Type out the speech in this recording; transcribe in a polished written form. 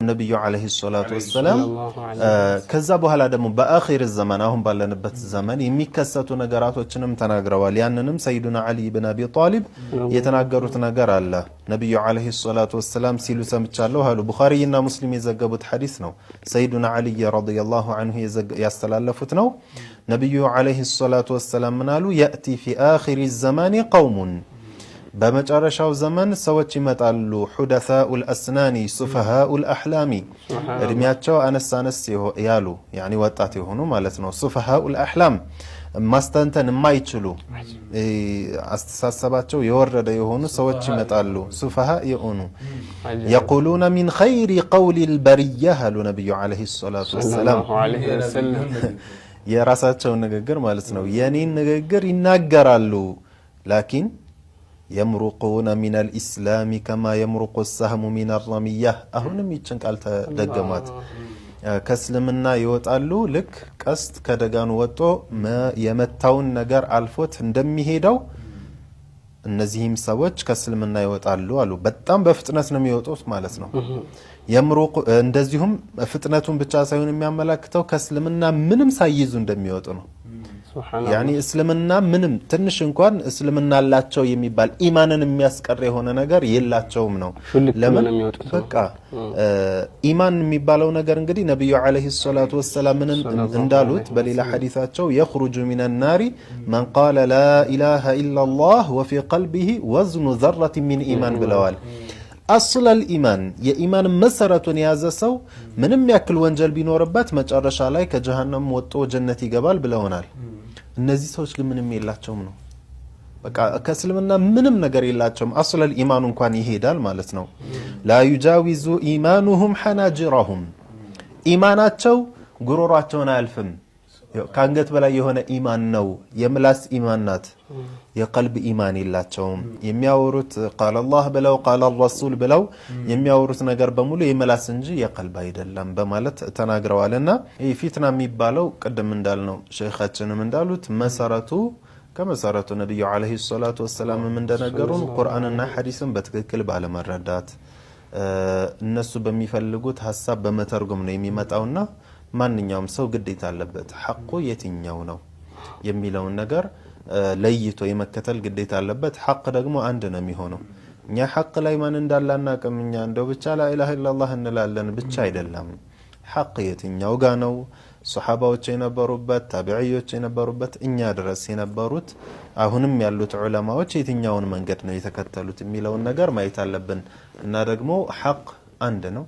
ነብዩ አለይሂ ሰላቱ ወሰለም ከዛ በኋላ ደግሞ በአኺር ዘመን አሁን ባለንበት ዘመን የሚከሰቱ ነገራቶችንም ተናግረዋል። ያንንም ሰይዱና አሊ ኢብኑ አቢ ጣሊብ የተናገሩት ነገር አለ። ነብዩ አለይሂ ሰላቱ ወሰለም ሲሉ ሰምቻለሁ አሉ። ቡኻሪና ሙስሊም የዘገቡት ሐዲስ ነው። ሰይዱና አሊ ረዲየላሁ ዐንሁ ያስተላለፉት ነው። ነብዩ አለይሂ ሰላቱ ወሰለም ምናሉ ያእቲ ፊ አኺር ዘማን ቀውሙን በመጨረሻው ዘመን ሰዎች ይመጣሉ። ሁደሳኡል አስናኒ ሱፈሃኡል አህላሚ እድሜያቸው አነስ ያሉ ያኒ ወጣት የሆኑ ማለት ነው። ሱፈሃኡል አህላም ማስተንተን የማይችሉ አስተሳሰባቸው የወረደ የሆኑ ሰዎች ይመጣሉ። ሱፈሃ የሆኑ يقولون من خير قول البريه አሉ ነብዩ አለይሂ ሰላቱ ወሰለም የራሳቸው ንግግር ማለት ነው። የኔን ንግግር ይናገራሉ ላኪን يمرقون من الإسلام كما يمرق السهم من الرمية አሁንም ይችን ቃል ተደገማት። ከእስልምና ይወጣሉ ልክ ቀስት ከደጋኑ ወጦ የመታውን ነገር አልፎት እንደሚሄደው እነዚህም ሰዎች ከእስልምና ይወጣሉ አሉ። በጣም በፍጥነት ነው የሚወጡት ማለት ነው። የምሩቅ እንደዚሁም ፍጥነቱን ብቻ ሳይሆን የሚያመላክተው ከእስልምና ምንም ሳይይዙ እንደሚወጡ ነው። ያኒ እስልምና ምንም ትንሽ እንኳን እስልምና አላቸው የሚባል ኢማንን የሚያስቀር የሆነ ነገር የላቸውም ነው። ለምን በቃ ኢማን የሚባለው ነገር እንግዲህ ነብዩ አለይሂ ሰላቱ ወሰለም እንዳሉት በሌላ ሐዲሳቸው يخرج من النار من قال لا اله الا الله وفي قلبه وزن ذره من ايمان ብለዋል። አስል الإيمان የኢማን መሰረቱን ያዘ ሰው ምንም ያክል ወንጀል ቢኖርበት መጨረሻ ላይ ከጀሃነም ወጥቶ ጀነት ይገባል ብለውናል። እነዚህ ሰዎች ግን ምንም የላቸውም ነው። በቃ ከእስልምና ምንም ነገር የላቸውም። አስል الإيمان እንኳን ይሄዳል ማለት ነው። لا يجاوز إيمانهم حناجرهم ኢማናቸው ጉሮሯቸውን አያልፍም። ካንገት በላይ የሆነ ኢማን ነው። የምላስ ኢማን ናት። የቀልብ ኢማን የላቸውም። የሚያወሩት ቃል አላህ ብለው ቃል ረሱል ብለው የሚያወሩት ነገር በሙሉ የምላስ እንጂ የቀልብ አይደለም በማለት ተናግረዋልና ይህ ፊትና የሚባለው ቅድም እንዳልነው ሼኻችንም እንዳሉት መሰረቱ ከመሰረቱ ነብዩ አለይሂ ሰላቱ ወሰለም እንደነገሩን ቁርአንና ሐዲስን በትክክል ባለመረዳት እነሱ በሚፈልጉት ሐሳብ በመተርጎም ነው የሚመጣውና ማንኛውም ሰው ግዴታ አለበት ሐቁ የትኛው ነው የሚለውን ነገር ለይቶ የመከተል ግዴታ አለበት። ሐቅ ደግሞ አንድ ነው የሚሆነው። እኛ ሐቅ ላይ ማን እንዳላናቀም እኛ እንደው ብቻ ላ ኢላሃ ኢላላህ እንላለን ብቻ አይደለም። ሐቅ የትኛው ጋር ነው ሱሐባዎች የነበሩበት ታቢዒዎች የነበሩበት እኛ ድረስ የነበሩት አሁንም ያሉት ዑለማዎች የትኛውን መንገድ ነው የተከተሉት የሚለውን ነገር ማየት አለብን እና ደግሞ ሐቅ አንድ ነው።